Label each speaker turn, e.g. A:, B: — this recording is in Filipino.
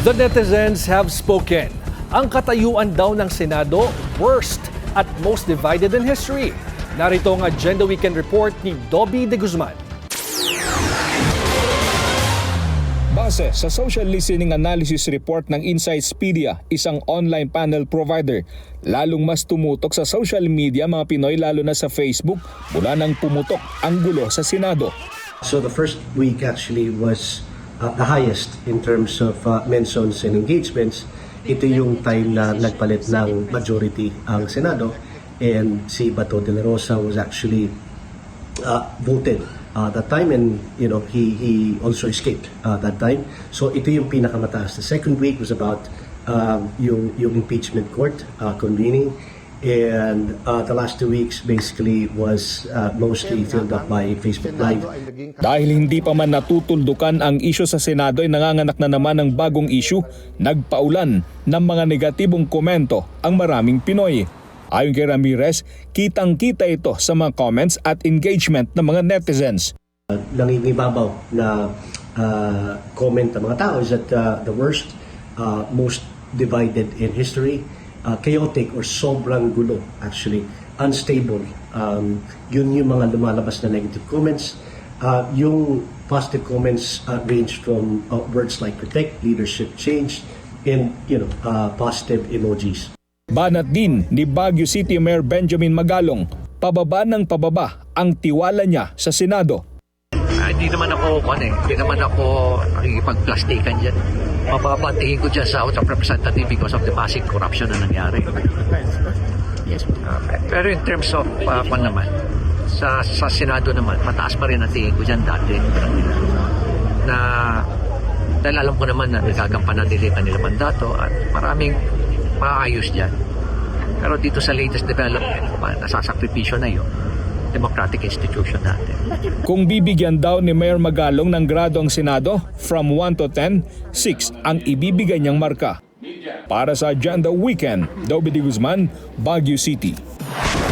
A: The netizens have spoken. Ang katayuan daw ng Senado, worst at most divided in history. Narito ang Agenda Weekend Report ni Dobby de Guzman.
B: Base sa Social Listening Analysis Report ng Insightspedia, isang online panel provider, lalong mas tumutok sa social media mga Pinoy lalo na sa Facebook mula nang pumutok ang gulo sa Senado.
C: So the first week actually was the highest in terms of mentions and engagements. Ito yung time na nagpalit ng majority ang Senado, and si Bato de la Rosa was actually voted that time, and he also escaped that time. So ito yung pinakamataas. The second week was about yung impeachment court convening, and the last 2 weeks basically was mostly filled up by Facebook Live.
B: Dahil hindi pa man natutuldukan ang isyu sa Senado ay nanganganak na naman ng bagong isyu, nagpaulan ng mga negatibong komento ang maraming Pinoy. Ayon kay Ramirez, kitang-kita ito sa mga comments at engagement ng mga netizens.
C: Nangingibabaw na comment ng mga tao is that the worst, most divided in history, chaotic or sobrang gulo actually, unstable. Yun yung mga lumalabas na negative comments. Yung positive comments range from words like protect, leadership change, and positive emojis.
B: Banat din ni Baguio City Mayor Benjamin Magalong, pababa ng pababa ang tiwala niya sa Senado.
D: Hindi naman ako nakikipag-plastikan dyan. Mababantihin ko dyan sa House of Representatives because of the massive corruption na nangyari. Yes. Pero in terms of sa Senado naman, mataas pa rin ang tingin ko dyan dati. Dahil alam ko naman na nagagampanan nila kanila mandato at maraming maayos dyan. Pero dito sa latest development, nasasakripisyo na yun. Democratic institution natin.
B: Kung bibigyan daw ni Mayor Magalong ng grado ang Senado, from 1 to 10, 6 ang ibibigay niyang marka. Para sa Agenda Weekend, Dobby de Guzman, Baguio City.